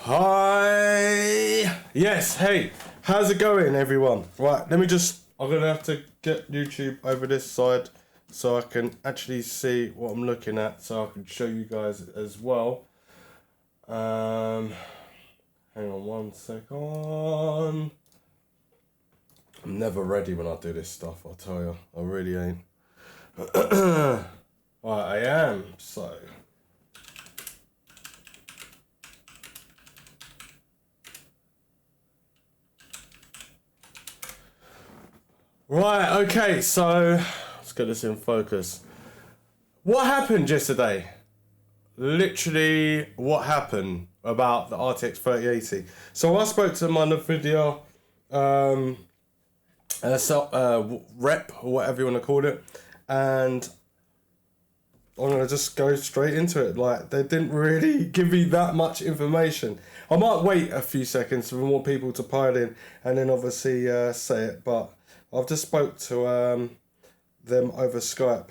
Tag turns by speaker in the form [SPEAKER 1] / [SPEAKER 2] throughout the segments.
[SPEAKER 1] Hi. Yes. Hey. How's it going, everyone? Right. I'm gonna have to get YouTube over this side so I can actually see what I'm looking at, so I can show you guys as well. Hang on 1 second. I'm never ready when I do this stuff, I'll tell you. I really ain't. Right, I am, so. Right, okay, so let's get this in focus. What happened yesterday? Literally, what happened about the RTX 3080? So I spoke to my Nvidia rep, or whatever you want to call it, and I'm going to just go straight into it. Like, they didn't really give me that much information. I might wait a few seconds for more people to pile in and then obviously say it, but I've just spoke to them over Skype,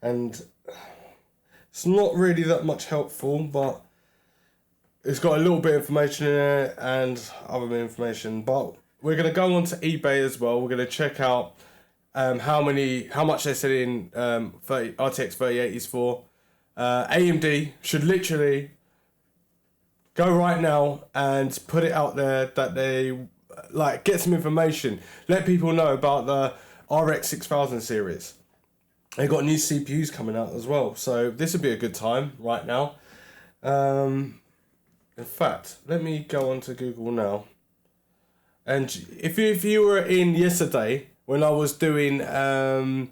[SPEAKER 1] and it's not really that much helpful, but it's got a little bit of information in it and other bit of information. But we're going to go on to eBay as well. We're going to check out how much they're selling RTX 3080s for. AMD should literally go right now and put it out there that they get some information. Let people know about the RX 6000 series. They got new CPUs coming out as well, so this would be a good time right now. In fact, let me go on to Google now. And if you were in yesterday when I was doing a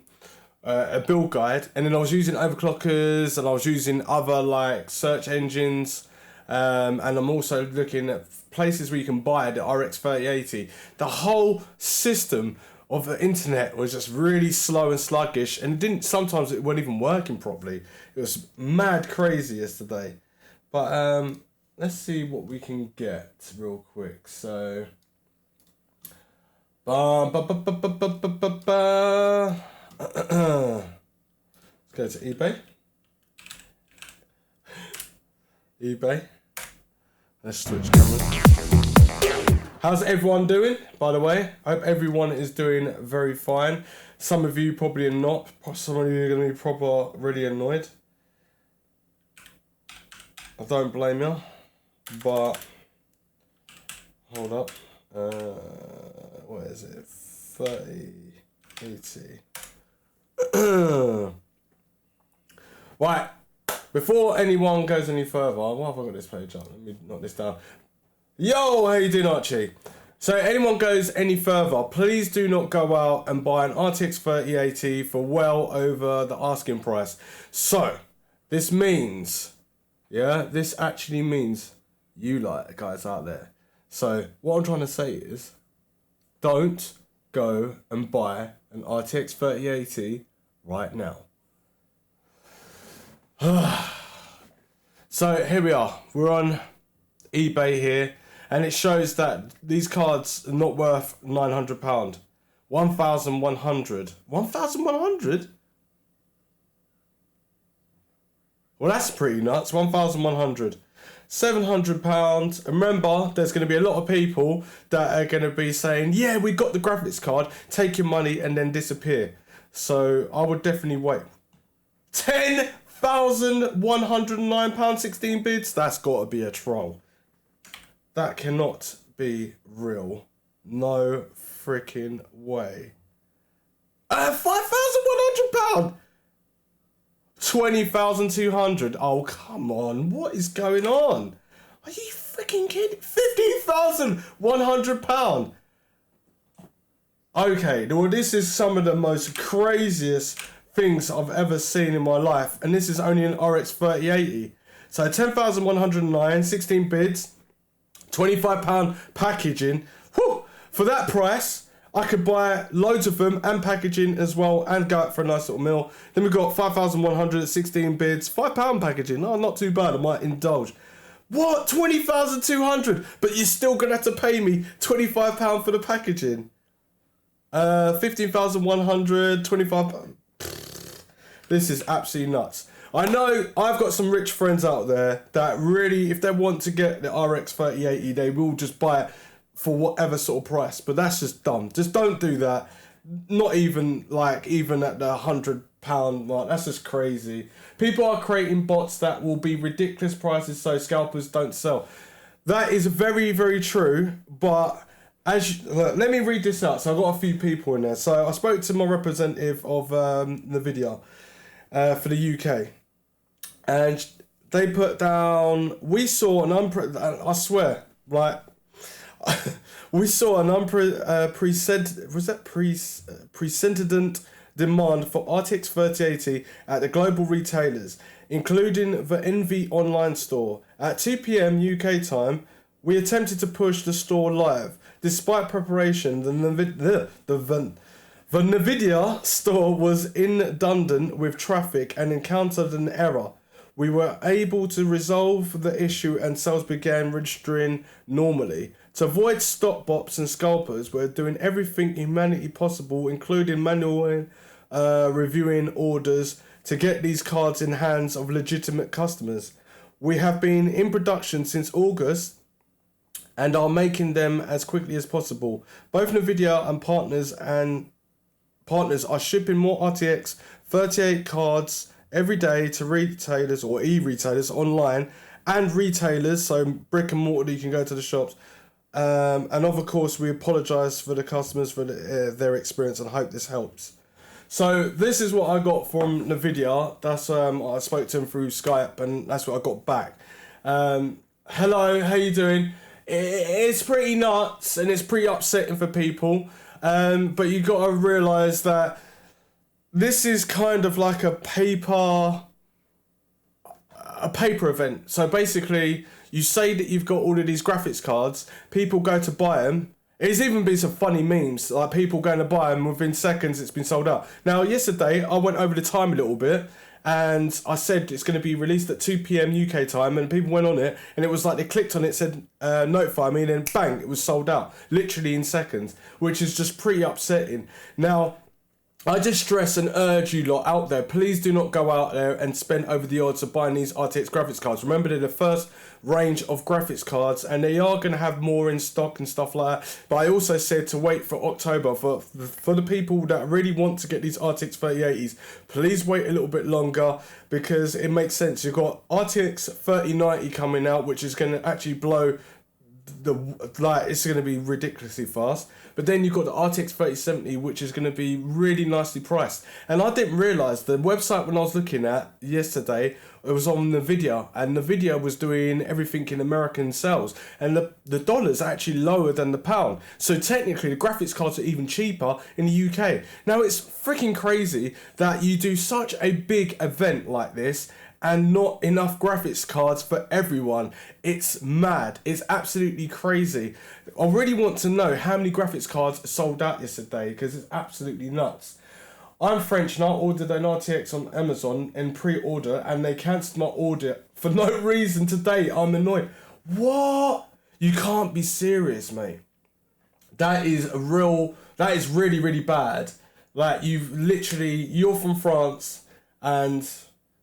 [SPEAKER 1] build guide, and then I was using overclockers and I was using other search engines, and I'm also looking at places where you can buy the RX 3080. The whole system of the internet was just really slow and sluggish, and sometimes it wasn't even working properly. It was mad crazy yesterday. But let's see what we can get real quick. So let's go to eBay. Let's switch cameras. How's everyone doing, by the way? I hope everyone is doing very fine. Some of you probably are not. Some of you are going to be really annoyed. I don't blame you. But, hold up. What is it? 3080. Right. Before anyone goes any further, why have I got this page up? Let me knock this down. Yo, how you doing, Archie? So anyone goes any further, please do not go out and buy an RTX 3080 for well over the asking price. So, this means, this actually means you guys out there. So, what I'm trying to say is, don't go and buy an RTX 3080 right now. So, here we are. We're on eBay here. And it shows that these cards are not worth £900. 1,100. 1,100? Well, that's pretty nuts. 1,100. £700. Remember, there's going to be a lot of people that are going to be saying, yeah, we got the graphics card, take your money and then disappear. So I would definitely wait. £10,109, 16 bids? That's got to be a troll. That cannot be real. No freaking way. £5,100? 20,200. Oh, come on. What is going on? Are you freaking kidding? £15,100. Okay, well, this is some of the most craziest things I've ever seen in my life. And this is only an RX 3080. So 10,109, 16 bids. £25 packaging. Whew. For that price, I could buy loads of them and packaging as well and go out for a nice little meal. Then we've got 5,100 at 16 bids. £5 packaging. Oh, not too bad. I might indulge. What? 20,200? But you're still going to have to pay me £25 for the packaging. 15,100, £25. This is absolutely nuts. I know I've got some rich friends out there that really, if they want to get the RX 3080, they will just buy it for whatever sort of price. But that's just dumb. Just don't do that. Not even even at the £100 mark. That's just crazy. People are creating bots that will be ridiculous prices so scalpers don't sell. That is very, very true. But look, let me read this out. So I've got a few people in there. So I spoke to my representative of Nvidia for the UK. And they put down, we saw an I swear, like, we saw an unprecedented demand for RTX 3080 at the global retailers, including the Envy online store. At 2 p.m. UK time, we attempted to push the store live. Despite preparation, the Nvidia store was inundated with traffic and encountered an error. We were able to resolve the issue and sales began registering normally. To avoid stock bots and scalpers, we're doing everything humanly possible, including manually reviewing orders to get these cards in hands of legitimate customers. We have been in production since August and are making them as quickly as possible. Both Nvidia and partners are shipping more RTX 38 cards every day to retailers or e-retailers online and retailers, so brick and mortar, you can go to the shops. And of course, we apologise for the customers for their experience and hope this helps. So this is what I got from Nvidia. That's I spoke to them through Skype, and that's what I got back. Hello, how you doing? It's pretty nuts and it's pretty upsetting for people. But you got to realise that this is kind of like a paper event. So basically, you say that you've got all of these graphics cards, people go to buy them. There's even been some funny memes, like people going to buy them within seconds, it's been sold out. Now, yesterday, I went over the time a little bit, and I said it's going to be released at 2 p.m. UK time, and people went on it, and it was like they clicked on it, said, notify me, and then bang, it was sold out, literally in seconds, which is just pretty upsetting. Now, I just stress and urge you lot out there, please do not go out there and spend over the odds of buying these RTX graphics cards. Remember, they're the first range of graphics cards and they are going to have more in stock and stuff like that. But I also said to wait for October for the people that really want to get these RTX 3080s. Please wait a little bit longer because it makes sense. You've got RTX 3090 coming out, which is going to actually blow it's going to be ridiculously fast. But then you've got the RTX 3070, which is going to be really nicely priced. And I didn't realise the website when I was looking at yesterday, it was on Nvidia, and Nvidia was doing everything in American sales, and the dollar's actually lower than the pound. So technically the graphics cards are even cheaper in the UK. Now it's freaking crazy that you do such a big event like this and not enough graphics cards for everyone. It's mad. It's absolutely crazy. I really want to know how many graphics cards sold out yesterday because it's absolutely nuts. I'm French and I ordered an RTX on Amazon in pre-order and they cancelled my order for no reason today. I'm annoyed. What? You can't be serious, mate. That is really, really bad. Like, you're from France and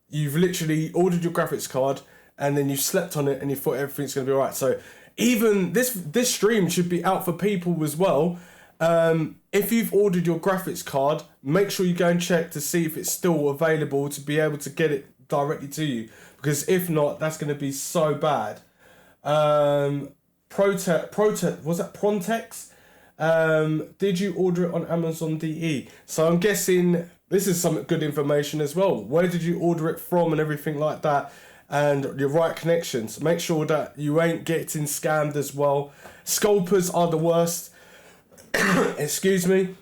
[SPEAKER 1] you've literally ordered your graphics card and then you slept on it and you thought everything's going to be alright. So even this stream should be out for people as well. If you've ordered your graphics card, make sure you go and check to see if it's still available to be able to get it directly to you. Because if not, that's going to be so bad. Was that Prontex? Did you order it on Amazon DE? So I'm guessing this is some good information as well. Where did you order it from and everything like that? And your right connections. Make sure that you ain't getting scammed as well. Scalpers are the worst. Excuse me.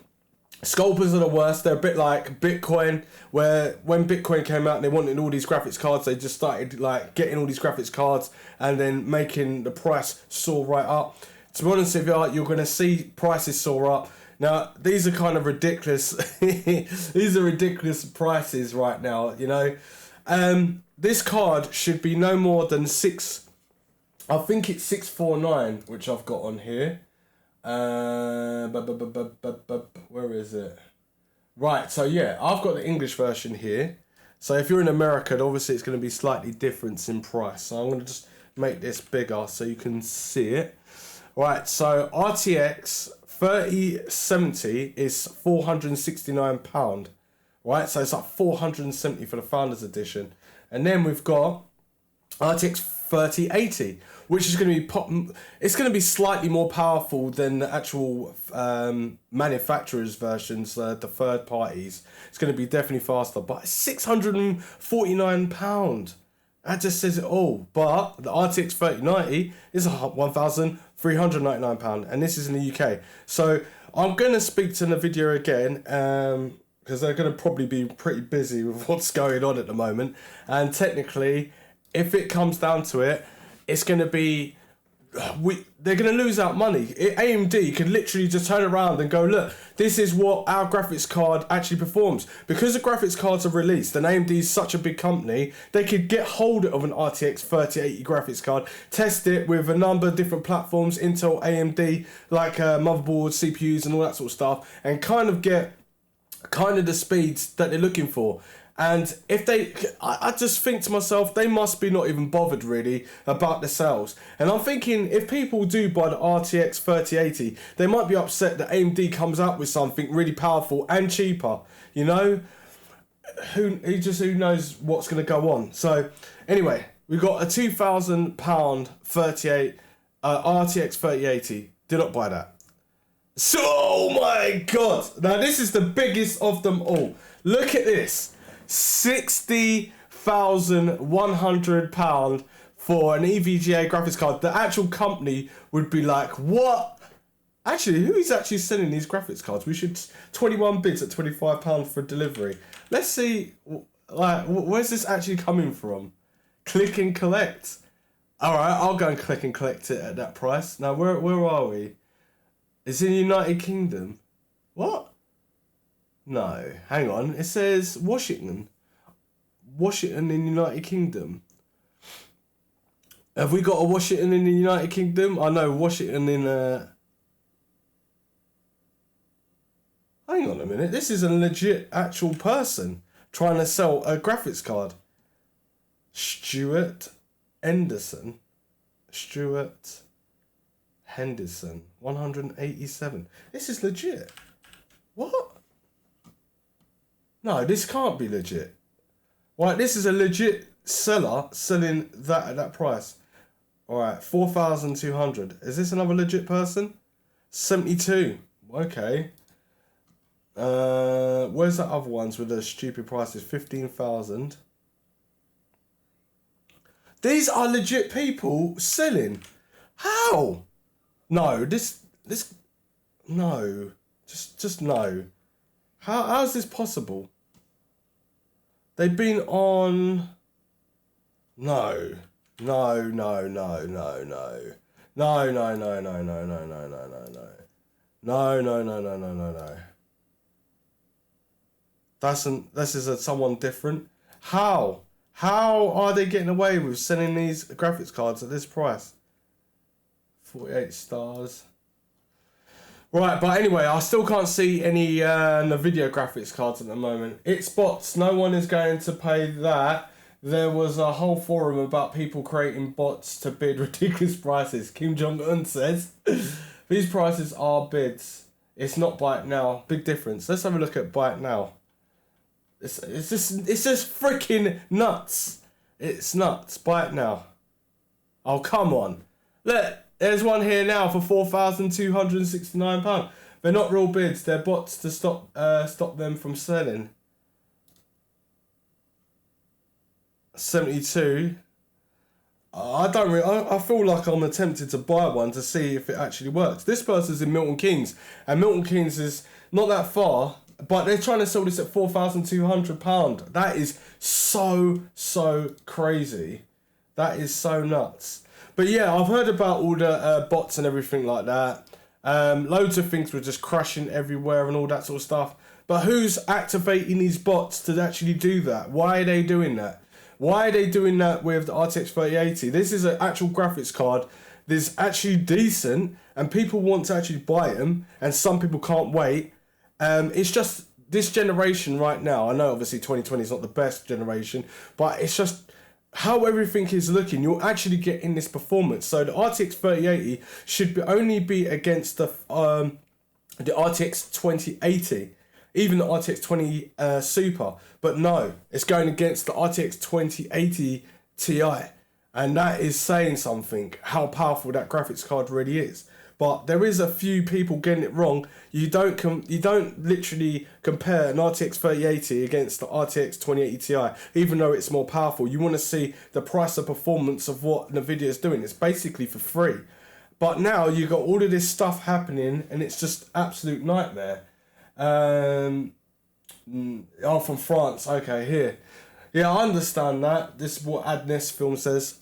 [SPEAKER 1] Scalpers are the worst. They're a bit like Bitcoin, where when Bitcoin came out and they wanted all these graphics cards, they just started like getting all these graphics cards and then making the price soar right up. To be honest with you, you're going to see prices soar up. Now, these are kind of ridiculous. These are ridiculous prices right now, you know. This card should be no more than I think it's 649, which I've got on here. Where is it? Right, so yeah, I've got the English version here. So if you're in America, obviously it's going to be slightly different in price. So I'm going to just make this bigger so you can see it. Right, so RTX 3070 is £469. Right, so it's like 470 for the Founders Edition. And then we've got RTX 3080, which is going to be it's going to be slightly more powerful than the actual manufacturers' versions, the third parties. It's going to be definitely faster, but it's £649. That just says it all. But the RTX 3090 is £1,399, and this is in the UK. So I'm going to speak to Nvidia again, because they're going to probably be pretty busy with what's going on at the moment. And technically, if it comes down to it, it's going to be... they're going to lose out money. AMD can literally just turn around and go, look, this is what our graphics card actually performs. Because the graphics cards are released and AMD is such a big company, they could get hold of an RTX 3080 graphics card, test it with a number of different platforms, Intel, AMD, like motherboards, CPUs and all that sort of stuff, and kind of get the speeds that they're looking for. And if I just think to myself, they must be not even bothered really about the sales. And I'm thinking, if people do buy the RTX 3080, they might be upset that AMD comes out with something really powerful and cheaper. You know, who knows what's going to go on. So anyway, we've got a £2,000 RTX 3080. Do not buy that. So, oh my God! Now this is the biggest of them all. Look at this. £60,100 for an EVGA graphics card. The actual company would be like, what? Actually, who is actually selling these graphics cards? We should 21 bids at £25 for delivery. Let's see, like, where's this actually coming from? Click and collect. All right, I'll go and click and collect it at that price. Now, where are we? It's in the United Kingdom. What? No, hang on. It says Washington. Washington in the United Kingdom. Have we got a Washington in the United Kingdom? I know Washington in Hang on a minute. This is a legit actual person trying to sell a graphics card. Stuart Henderson. 187. This is legit. What? No, this can't be legit. Right, this is a legit seller selling that at that price. Alright, 4,200. Is this another legit person? 72. Okay. Where's the other ones with the stupid prices? 15,000. These are legit people selling. How? No, no. Just no. How is this possible? They've been on... No. No. This is someone different. How? How are they getting away with selling these graphics cards at this price? 48 stars. Right, but anyway, I still can't see any Nvidia graphics cards at the moment. It's bots. No one is going to pay that. There was a whole forum about people creating bots to bid ridiculous prices. Kim Jong-un says these prices are bids. It's not buy it now. Big difference. Let's have a look at buy it now. It's just freaking nuts. It's nuts. Buy it now. Oh, come on. Look. There's one here now for £4,269. They're not real bids. They're bots to stop them from selling. 72. I feel like I'm tempted to buy one to see if it actually works. This person's in Milton Keynes, and Milton Keynes is not that far, but they're trying to sell this at £4,200. That is so crazy. That is so nuts. But yeah, I've heard about all the bots and everything like that. Loads of things were just crashing everywhere and all that sort of stuff. But who's activating these bots to actually do that? Why are they doing that? Why are they doing that with the RTX 3080? This is an actual graphics card. That's actually decent, and people want to actually buy them, and some people can't wait. It's just this generation right now, I know obviously 2020 is not the best generation, but it's just how everything is looking. You're actually getting this performance. So the RTX 3080 should only be against the RTX 2080, even the RTX 20 Super, but no, it's going against the RTX 2080 Ti, and that is saying something, how powerful that graphics card really is. But there is a few people getting it wrong. You don't literally compare an RTX 3080 against the RTX 2080 Ti, even though it's more powerful. You want to see the price of performance of what Nvidia is doing. It's basically for free. But now you got all of this stuff happening, and it's just absolute nightmare. From France. Okay, here. Yeah, I understand that. This is what Adnes Film says.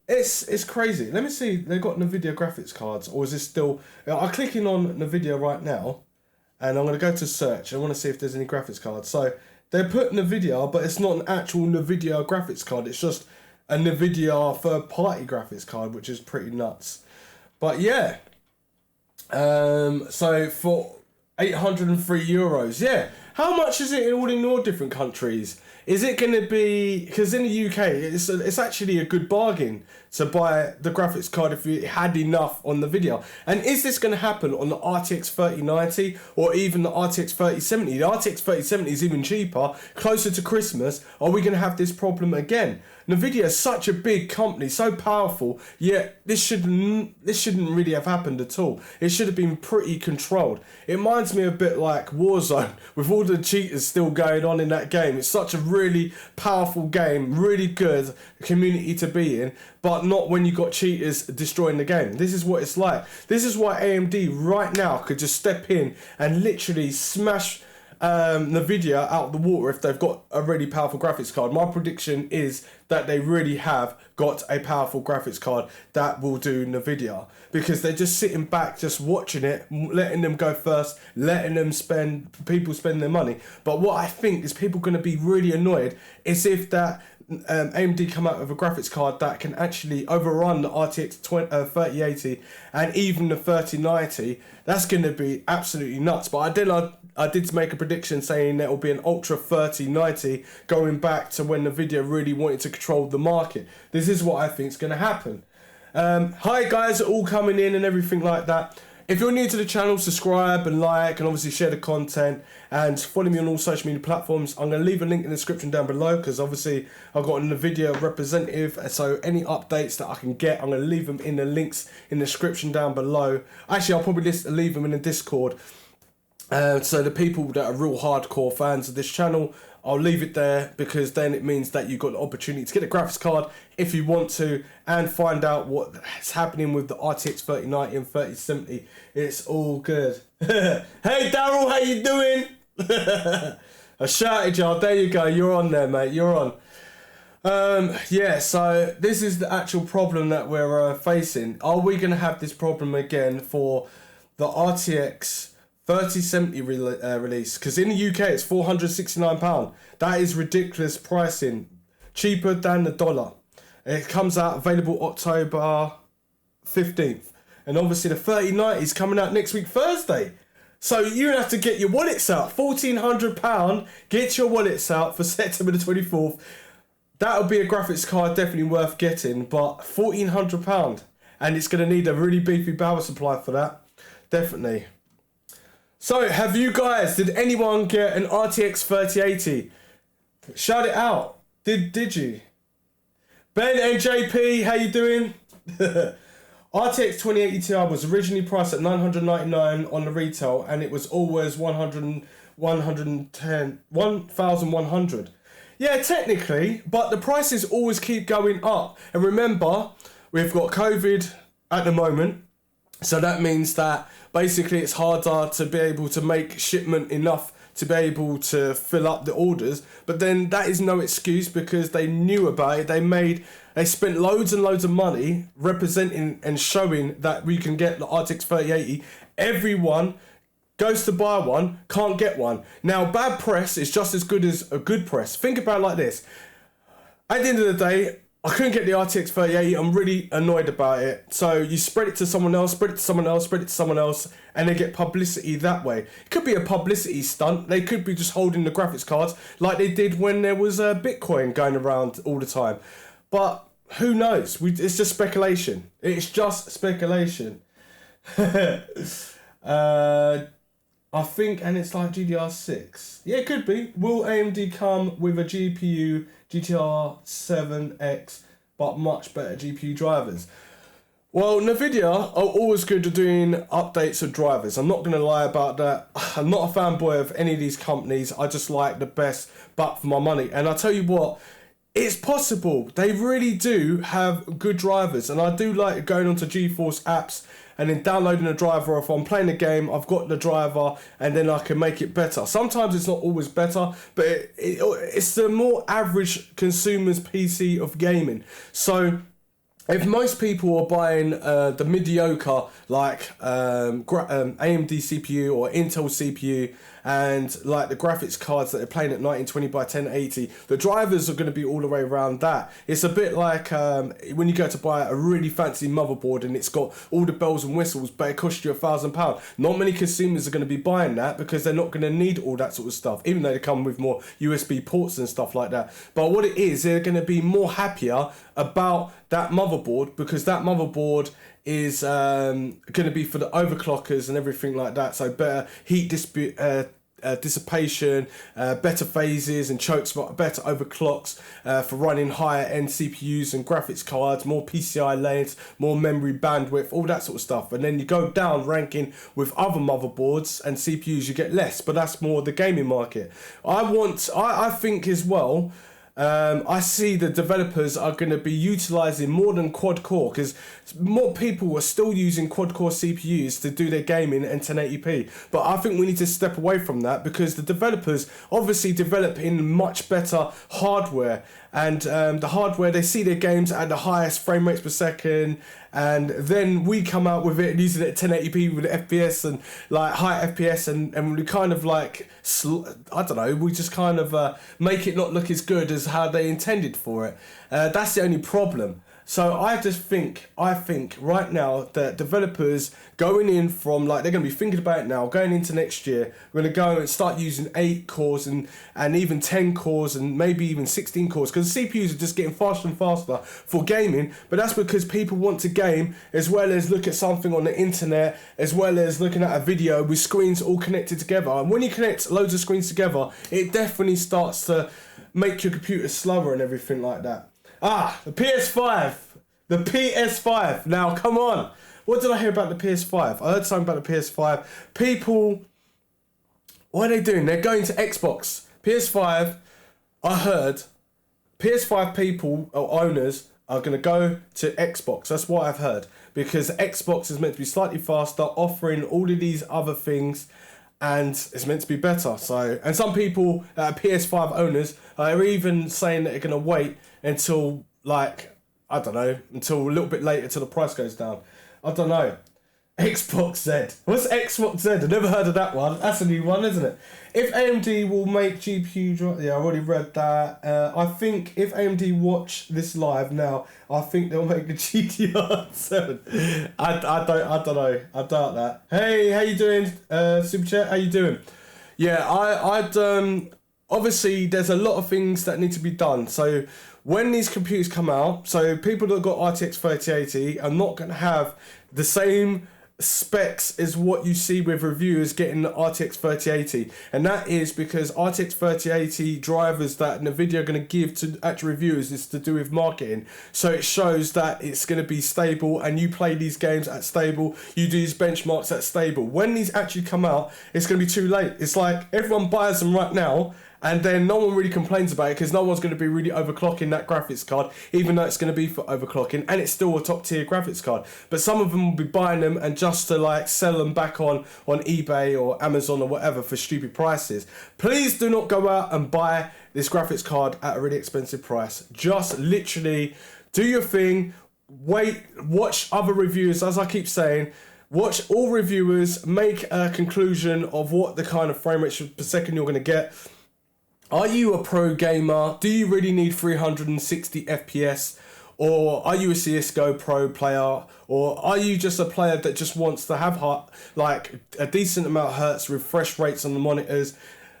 [SPEAKER 1] It's crazy. Let me see. They got Nvidia graphics cards, or is this still? I'm clicking on Nvidia right now, and I'm gonna go to search. I want to see if there's any graphics cards. So they put Nvidia, but it's not an actual Nvidia graphics card. It's just a Nvidia third-party graphics card, which is pretty nuts. But yeah. So for €803, yeah. How much is it in all your different countries? Is it going to be, because in the UK it's actually a good bargain to buy the graphics card if you had enough on the video. And is this going to happen on the RTX 3090 or even the RTX 3070? The RTX 3070 is even cheaper, closer to Christmas. Are we going to have this problem again? Nvidia is such a big company, so powerful, yet this shouldn't really have happened at all. It should have been pretty controlled. It reminds me a bit like Warzone, with all the cheaters still going on in that game. It's such a really powerful game, really good community to be in, but not when you got cheaters destroying the game. This is what it's like. This is why AMD right now could just step in and literally smash Nvidia out the water if they've got a really powerful graphics card. My prediction is that they really have got a powerful graphics card that will do Nvidia, because they're just sitting back, just watching it, letting them go first, letting them people spend their money. But what I think is people going to be really annoyed is if that AMD come out with a graphics card that can actually overrun the RTX 3080 and even the 3090. That's going to be absolutely nuts. But I did make a prediction saying that will be an Ultra 3090, going back to when Nvidia really wanted to control the market. This is what I think is going to happen. Hi guys, all coming in and everything like that. If you're new to the channel, subscribe and like, and obviously share the content, and follow me on all social media platforms. I'm going to leave a link in the description down below, because obviously I've got a Nvidia representative, so any updates that I can get, I'm going to leave them in the links in the description down below. Actually, I'll probably leave them in the Discord. So the people that are real hardcore fans of this channel, I'll leave it there, because then it means that you've got the opportunity to get a graphics card if you want to, and find out what's happening with the RTX 3090 and 3070. It's all good. Hey Daryl, how you doing? I shouted y'all. There you go. You're on there, mate. You're on. Yeah, so this is the actual problem that we're facing. Are we going to have this problem again for the RTX 3070 release? Because in the UK it's £469. That is ridiculous pricing, cheaper than the dollar. It comes out available October 15th, and obviously the 3090 is coming out next week Thursday. So you have to get your wallets out. £1,400. Get your wallets out for September the 24th. That would be a graphics card definitely worth getting, but £1,400, and it's going to need a really beefy power supply for that, definitely. So, did anyone get an RTX 3080? Shout it out. Did you? Ben and JP, how you doing? RTX 2080 Ti was originally priced at $999 on the retail, and it was always $1,100. Yeah, technically, but the prices always keep going up. And remember, we've got COVID at the moment, so that means that basically it's harder to be able to make shipment enough to be able to fill up the orders. But then that is no excuse, because they knew about it. They spent loads and loads of money representing and showing that we can get the RTX 3080. Everyone goes to buy one, can't get one. Now, bad press is just as good as a good press. Think about it like this. At the end of the day, I couldn't get the RTX 3080. I'm really annoyed about it. So you spread it to someone else, spread it to someone else, spread it to someone else, and they get publicity that way. It could be a publicity stunt. They could be just holding the graphics cards like they did when there was Bitcoin going around all the time. But who knows? It's just speculation. It's just speculation. I think, and it's like GDR6. Yeah, it could be. Will AMD come with a GPU GTR 7X, but much better GPU drivers? Well, Nvidia are always good at doing updates of drivers. I'm not going to lie about that. I'm not a fanboy of any of these companies. I just like the best buck for my money. And I'll tell you what, it's possible. They really do have good drivers. And I do like going onto GeForce apps and then downloading a driver. If I'm playing a game, I've got the driver and then I can make it better. Sometimes it's not always better, but it's the more average consumer's PC of gaming. So if most people are buying the mediocre, like AMD CPU or Intel CPU, and like the graphics cards that are playing at 1920 by 1080, the drivers are going to be all the way around that. It's a bit like when you go to buy a really fancy motherboard and it's got all the bells and whistles, but it costs you £1,000. Not many consumers are going to be buying that because they're not going to need all that sort of stuff, even though they come with more USB ports and stuff like that. But what it is, they're going to be more happier about that motherboard because that motherboard is going to be for the overclockers and everything like that. So better heat dissipation, better phases and chokes, better overclocks for running higher end CPUs and graphics cards, more PCI lanes, more memory bandwidth, all that sort of stuff. And then you go down ranking with other motherboards and CPUs, you get less, but that's more the gaming market. I think as well, I see the developers are going to be utilising more than quad core because more people are still using quad core CPUs to do their gaming in 1080p. But I think we need to step away from that because the developers obviously develop in much better hardware. And the hardware, they see their games at the highest frame rates per second, and then we come out with it using it at 1080p with FPS and like high FPS, and we kind of like, I don't know, we just kind of make it not look as good as how they intended for it. That's the only problem. So I think right now that developers going in from like, they're going to be thinking about it now, going into next year, we're going to go and start using 8 cores and even 10 cores and maybe even 16 cores because CPUs are just getting faster and faster for gaming. But that's because people want to game as well as look at something on the internet, as well as looking at a video with screens all connected together. And when you connect loads of screens together, it definitely starts to make your computer slower and everything like that. The PS5. The PS5. Now, come on. What did I hear about the PS5? I heard something about the PS5. People, what are they doing? They're going to Xbox. PS5, I heard, PS5 people or owners are going to go to Xbox. That's what I've heard. Because Xbox is meant to be slightly faster, offering all of these other things, and it's meant to be better. So, and some people, PS5 owners, are even saying that they're going to wait until, like, I don't know, until a little bit later till the price goes down. I don't know. Xbox Z. What's Xbox Z? I've never heard of that one. That's a new one, isn't it? If AMD will make GPU drive... Yeah, I already read that. I think if AMD watch this live now, I think they'll make a GTR 7. I don't know. I doubt that. Hey, how you doing? Super Chat, how you doing? Yeah, I'd obviously there's a lot of things that need to be done. So when these computers come out, so people that got RTX 3080 are not going to have the same specs as what you see with reviewers getting the RTX 3080, and that is because RTX 3080 drivers that Nvidia are going to give to actual reviewers is to do with marketing. So it shows that it's going to be stable, and you play these games at stable, you do these benchmarks at stable. When these actually come out, it's going to be too late. It's like everyone buys them right now, and then no one really complains about it because no one's going to be really overclocking that graphics card, even though it's going to be for overclocking, and it's still a top tier graphics card. But some of them will be buying them and just to like sell them back on eBay or Amazon or whatever for stupid prices. Please do not go out and buy this graphics card at a really expensive price. Just literally do your thing, wait, watch other reviews, as I keep saying. Watch all reviewers, make a conclusion of what the kind of frame rate per second you're going to get. Are you a pro gamer? Do you really need 360 FPS? Or are you a CSGO pro player? Or are you just a player that just wants to have like a decent amount of hertz, refresh rates on the monitors?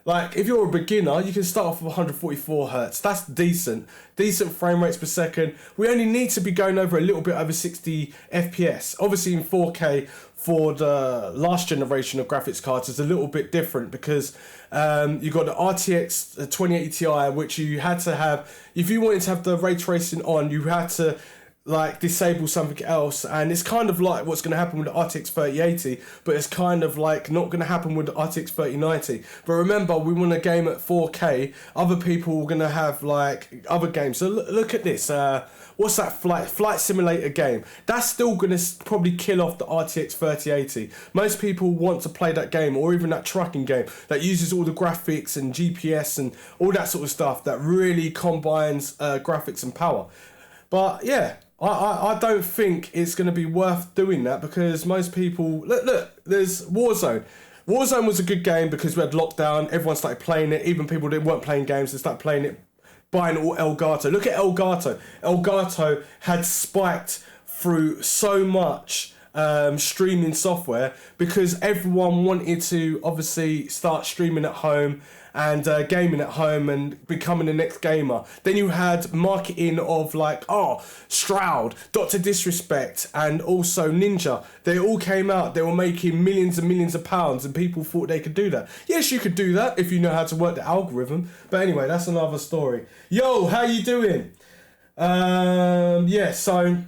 [SPEAKER 1] Like, if you're a beginner, you can start off with 144 hertz. That's decent. Decent frame rates per second. We only need to be going over a little bit over 60 FPS. Obviously, in 4K for the last generation of graphics cards is a little bit different because you got the RTX 2080 Ti, which you had to have. If you wanted to have the ray tracing on, you had to like disable something else, and it's kind of like what's going to happen with the RTX 3080, but it's kind of like not going to happen with the RTX 3090. But remember, we want a game at 4K. Other people are going to have like other games. So look at this. What's that flight simulator game? That's still going to probably kill off the RTX 3080. Most people want to play that game, or even that trucking game that uses all the graphics and GPS and all that sort of stuff that really combines graphics and power. But yeah, I don't think it's going to be worth doing that because most people... Look, there's Warzone. Warzone was a good game because we had lockdown. Everyone started playing it. Even people that weren't playing games, they started playing it, buying all Elgato. Look at Elgato. Elgato had spiked through so much streaming software because everyone wanted to obviously start streaming at home and gaming at home and becoming the next gamer. Then you had marketing of like, Stroud, Dr. Disrespect, and also Ninja. They all came out. They were making millions and millions of pounds, and people thought they could do that. Yes, you could do that if you know how to work the algorithm. But anyway, that's another story. Yo, how you doing? So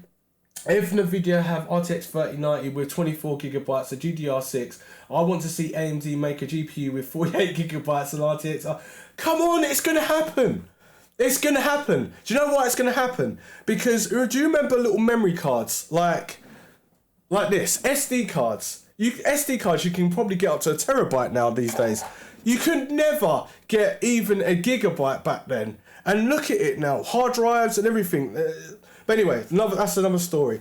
[SPEAKER 1] if Nvidia have RTX 3090 with 24 gigabytes of GDR6, I want to see AMD make a GPU with 48 gigabytes of RTX. Come on, it's going to happen. It's going to happen. Do you know why it's going to happen? Because do you remember little memory cards like this? SD cards. SD cards you can probably get up to a terabyte now these days. You could never get even a gigabyte back then. And look at it now. Hard drives and everything. But anyway, that's another story.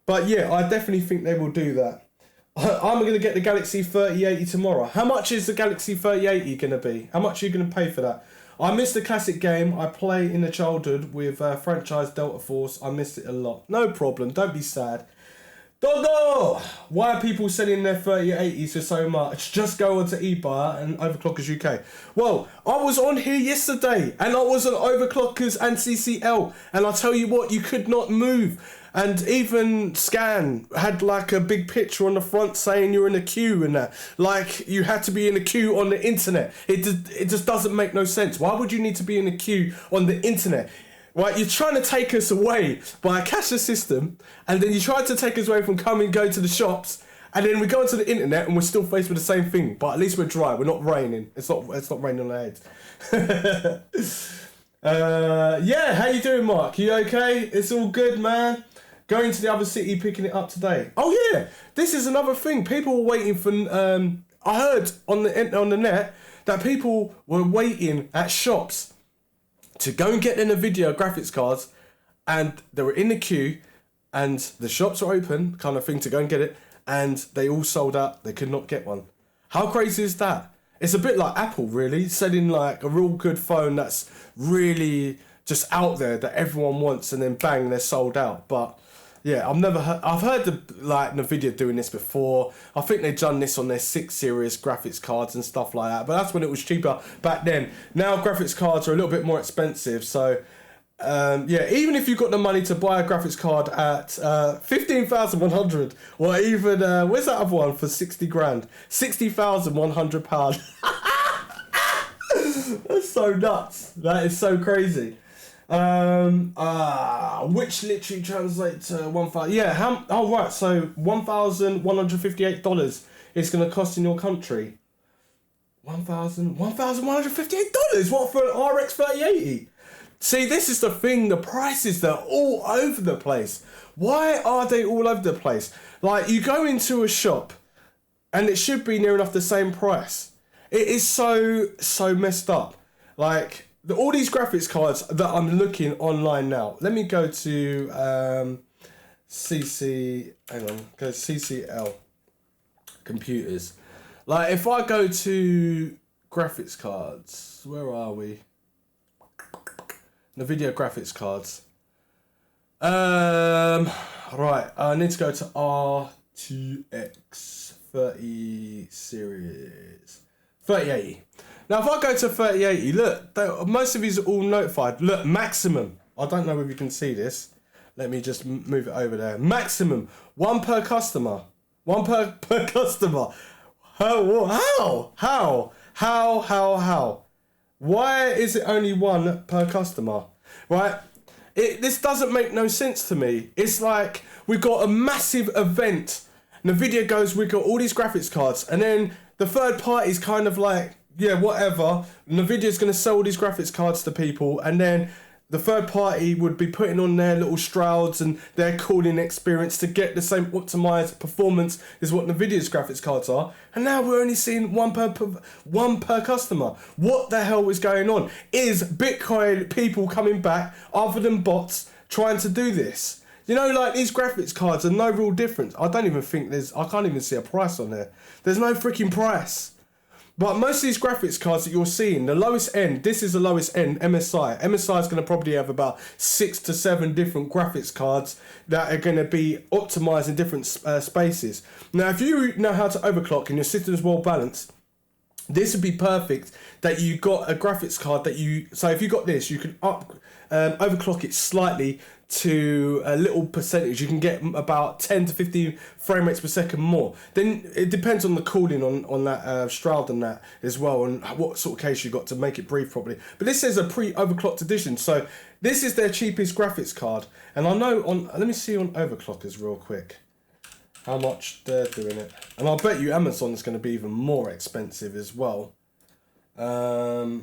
[SPEAKER 1] But yeah, I definitely think they will do that. I'm going to get the Galaxy 3080 tomorrow. How much is the Galaxy 3080 going to be? How much are you going to pay for that? I missed the classic game I play in the childhood with franchise Delta Force. I missed it a lot. No problem. Don't be sad. Dodo! Why are people selling their 3080s for so much? Just go onto eBuyer and Overclockers UK. Well, I was on here yesterday and I was on Overclockers and CCL, and I tell you what, you could not move. And even Scan had like a big picture on the front saying you're in a queue and that. Like you had to be in a queue on the internet. It just doesn't make no sense. Why would you need to be in a queue on the internet? Right, you're trying to take us away by a cashless system, and then you try to take us away from coming and go to the shops, and then we go onto the internet and we're still faced with the same thing. But at least we're dry. We're not raining. It's not raining on our heads. Yeah, how you doing, Mark? You okay? It's all good, man. Going to the other city, picking it up today. Oh yeah, this is another thing. People were waiting for. I heard on the net that people were waiting at shops to go and get their Nvidia graphics cards, and they were in the queue, and the shops are open, kind of thing, to go and get it, and they all sold out. They could not get one. How crazy is that? It's a bit like Apple, really, selling like a real good phone that's really just out there that everyone wants, and then bang, they're sold out. But yeah, I've heard of like Nvidia doing this before. I think they've done this on their 6 series graphics cards and stuff like that. But that's when it was cheaper back then. Now graphics cards are a little bit more expensive. So yeah, even if you've got the money to buy a graphics card at 15,100, or even where's that other one for 60 grand? £60,100. That's so nuts. That is so crazy. Which literally translates to 1,000. Yeah, right. So $1,158 is going to cost in your country. $1,158. What for an RX 3080? See, this is the thing. The prices, they're all over the place. Why are they all over the place? Like, you go into a shop, and it should be near enough the same price. It is so messed up. Like, all these graphics cards that I'm looking online now. Let me go to CCL computers. Like, if I go to graphics cards, where are we? Nvidia graphics cards. Right, I need to go to RTX 30 series. 3080. Now, if I go to 3080, look, most of these are all notified. Look, maximum. I don't know if you can see this. Let me just move it over there. Maximum, one per customer. One per customer. How? Why is it only one per customer? Right? This doesn't make no sense to me. It's like we've got a massive event. Nvidia goes, we've got all these graphics cards, and then the third party's kind of like, yeah, whatever. Nvidia's going to sell all these graphics cards to people, and then the third party would be putting on their little shrouds and their cooling experience to get the same optimized performance as what Nvidia's graphics cards are. And now we're only seeing one per customer. What the hell is going on? Is Bitcoin people coming back other than bots trying to do this? You know, like these graphics cards are no real difference. I can't even see a price on there. There's no freaking price. But most of these graphics cards that you're seeing, the lowest end, this is the lowest end, MSI. MSI is going to probably have about 6 to 7 different graphics cards that are going to be optimized in different spaces. Now, if you know how to overclock and your system is well balanced, this would be perfect that you got a graphics card that so if you got this, you can overclock it slightly to a little percentage. You can get about 10 to 15 frame rates per second more. Then it depends on the cooling on that shroud and that as well, and what sort of case you got to make it breathe properly. But this is a pre-overclocked edition, so this is their cheapest graphics card. And I know let me see on overclockers real quick how much they're doing it. And I'll bet you Amazon is going to be even more expensive as well. So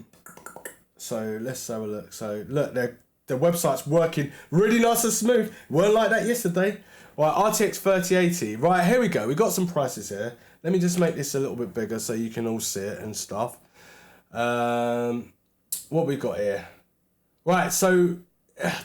[SPEAKER 1] let's have a look. So look, the website's working really nice and smooth. Weren't like that yesterday. Right, RTX 3080. Right, here we go. We got some prices here. Let me just make this a little bit bigger so you can all see it and stuff. What we got here? Right, so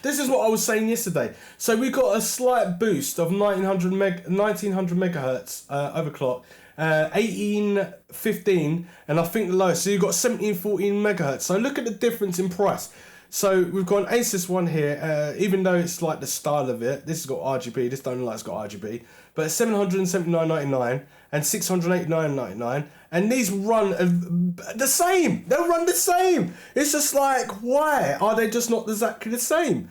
[SPEAKER 1] this is what I was saying yesterday. So we got a slight boost of 1900 megahertz overclock. 1815, and I think the lowest. So you've got 1714 megahertz. So look at the difference in price. So we've got an Asus one here, even though it's like the style of it. This has got RGB, this don't look like it's got RGB. But it's $779.99 and $689.99. And these run the same. They'll run the same. It's just like, why are they just not exactly the same?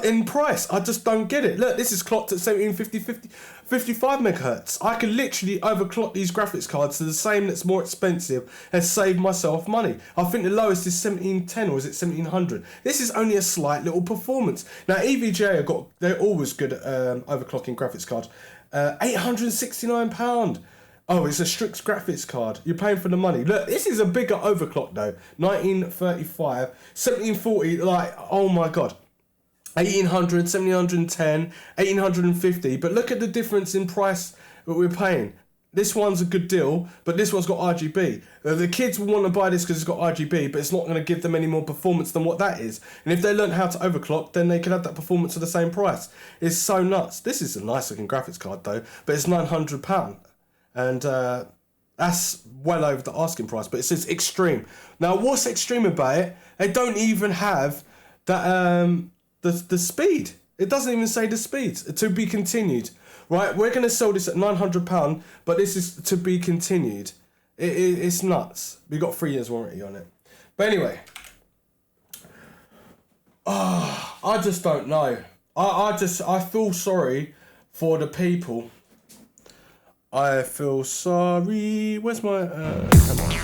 [SPEAKER 1] In price, I just don't get it. Look, this is clocked at 55 megahertz. I can literally overclock these graphics cards to the same that's more expensive and save myself money. I think the lowest is 1710 or is it 1700? This is only a slight little performance. Now EVGA they're always good at overclocking graphics cards. £869. Oh, it's a Strix graphics card. You're paying for the money. Look, this is a bigger overclock though. 1935, 1740. Like, oh my god. 1800, 1710, 1850, but look at the difference in price that we're paying. This one's a good deal, but this one's got RGB. The kids will want to buy this because it's got RGB, but it's not going to give them any more performance than what that is. And if they learn how to overclock, then they can have that performance for the same price. It's so nuts. This is a nice looking graphics card though, but it's £900. And that's well over the asking price, but it says extreme. Now, what's extreme about it? They don't even have that... The speed. It doesn't even say the speed. To be continued. Right, we're going to sell this at £900, but this is to be continued. It's nuts. We got 3 years warranty on it. But anyway. I just don't know. I feel sorry for the people. I feel sorry. Where's my... come on.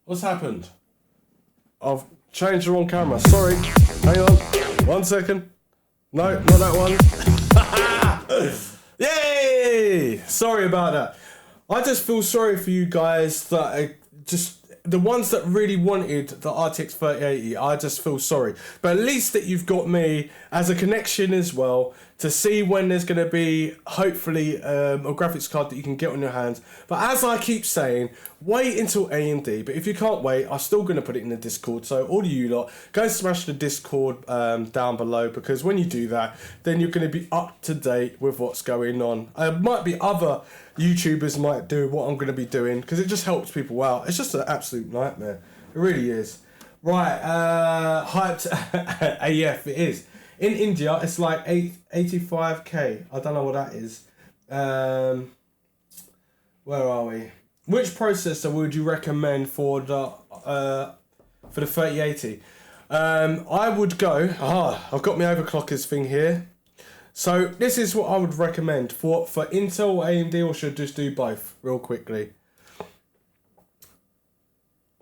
[SPEAKER 1] What's happened? I've changed the wrong camera. Sorry. Hang on. 1 second. No, not that one. Yay! Sorry about that. I just feel sorry for you guys that the ones that really wanted the RTX 3080. I just feel sorry. But at least that you've got me as a connection as well to see when there's going to be, hopefully, a graphics card that you can get on your hands. But as I keep saying, wait until AMD. But if you can't wait, I'm still going to put it in the Discord. So all of you lot, go and smash the Discord down below, because when you do that, then you're going to be up to date with what's going on. Might be other YouTubers might do what I'm going to be doing, because it just helps people out. It's just an absolute nightmare. It really is. Right, hyped AF it is. In India, it's like 85k. I don't know what that is. Where are we? Which processor would you recommend for the 3080? I would go. I've got my overclockers thing here. So this is what I would recommend for Intel or AMD, or should I just do both real quickly?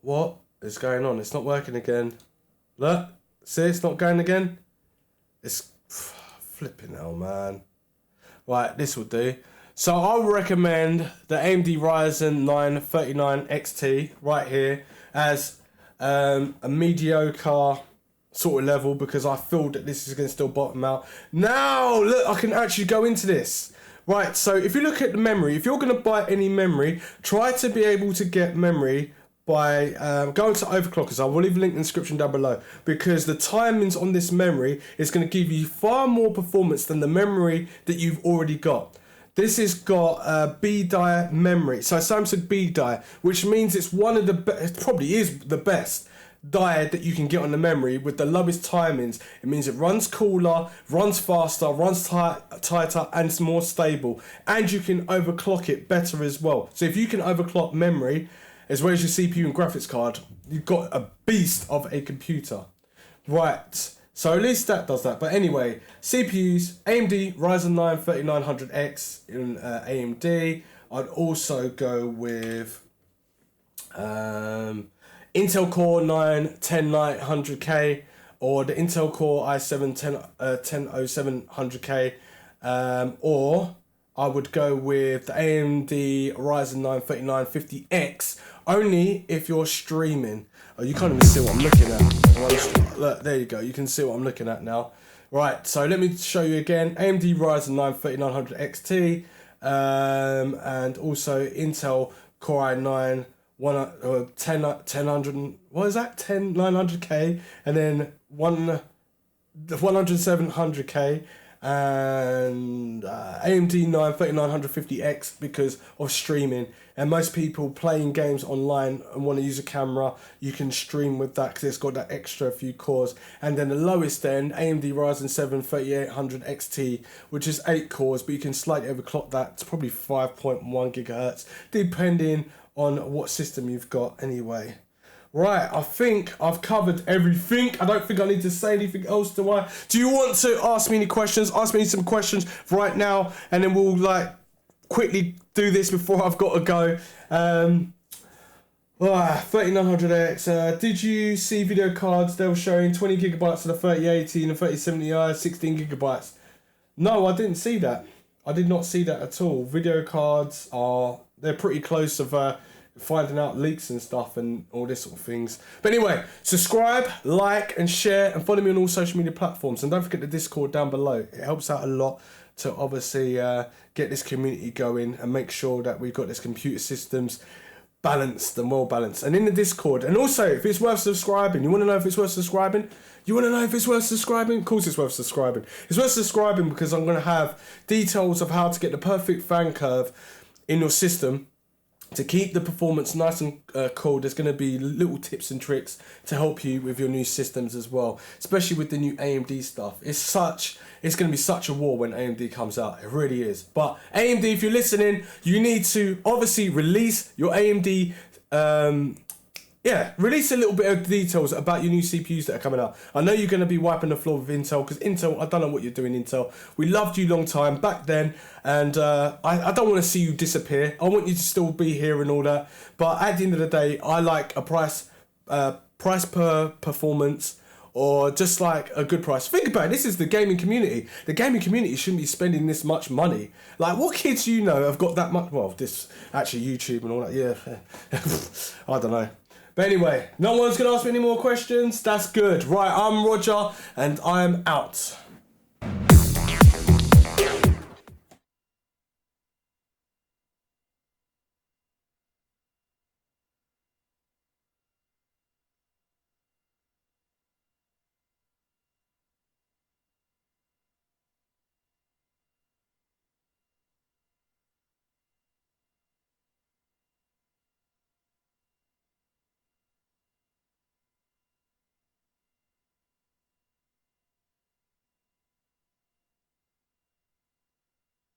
[SPEAKER 1] What is going on? It's not working again. Look, see, it's not going again. It's flipping hell, man. Right, this will do. So I would recommend the AMD Ryzen 9 39 XT right here as a mediocre sort of level, because I feel that this is going to still bottom out. Now, look, I can actually go into this. Right, so if you look at the memory, if you're going to buy any memory, try to be able to get memory by going to overclockers. I will leave a link in the description down below, because the timings on this memory is going to give you far more performance than the memory that you've already got. This has got B-die memory, so Samsung B-die, which means it's one of the it probably is the best die that you can get on the memory with the lowest timings. It means it runs cooler, runs faster, runs tighter, and it's more stable, and you can overclock it better as well. So if you can overclock memory as well as your CPU and graphics card, you've got a beast of a computer. Right, so at least that does that. But anyway, CPUs, AMD Ryzen 9 3900X in AMD. I'd also go with Intel Core 9 10900K, or the Intel Core i7 10700K, or I would go with the AMD Ryzen 9 3950X, only if you're streaming. Oh, you can't even see what I'm looking at. Look, there you go. You can see what I'm looking at now. Right, so let me show you again. AMD Ryzen 9 3900 XT, and also Intel Core i9 1000, what is that? 900K, and then 10700K, and AMD 9 3950X because of streaming. And most people playing games online and want to use a camera, you can stream with that because it's got that extra few cores. And then the lowest end, AMD Ryzen 7 3800 XT, which is 8 cores, but you can slightly overclock that to probably 5.1 gigahertz, depending on what system you've got anyway. Right, I think I've covered everything. I don't think I need to say anything else, do I? Do you want to ask me any questions? Ask me some questions right now, and then we'll quickly do this before I've got to go. 3900X. Did you see video cards? They were showing 20 gigabytes of the 3080 and the 3070i, 16 gigabytes. No, I didn't see that. I did not see that at all. Video cards they're pretty close of finding out leaks and stuff and all this sort of things. But anyway, subscribe, like and share, and follow me on all social media platforms. And don't forget the Discord down below. It helps out a lot to obviously get this community going and make sure that we've got this computer systems balanced and well balanced. And in the Discord, and also if it's worth subscribing, you want to know if it's worth subscribing? You want to know if it's worth subscribing? Of course it's worth subscribing. It's worth subscribing because I'm going to have details of how to get the perfect fan curve in your system to keep the performance nice and cool. There's going to be little tips and tricks to help you with your new systems as well, especially with the new AMD stuff. It's going to be such a war when AMD comes out. It really is. But AMD, if you're listening, you need to obviously release your AMD. Release a little bit of details about your new CPUs that are coming out. I know you're going to be wiping the floor with Intel, because Intel, I don't know what you're doing, Intel. We loved you long time back then, and I don't want to see you disappear. I want you to still be here and all that. But at the end of the day, I like a price per performance, or just like a good price. Think about it, this is the gaming community. The gaming community shouldn't be spending this much money. Like, what kids you know have got that much? Well, this actually YouTube and all that, yeah. I don't know. But anyway, no one's going to ask me any more questions. That's good. Right, I'm Roger, and I'm out.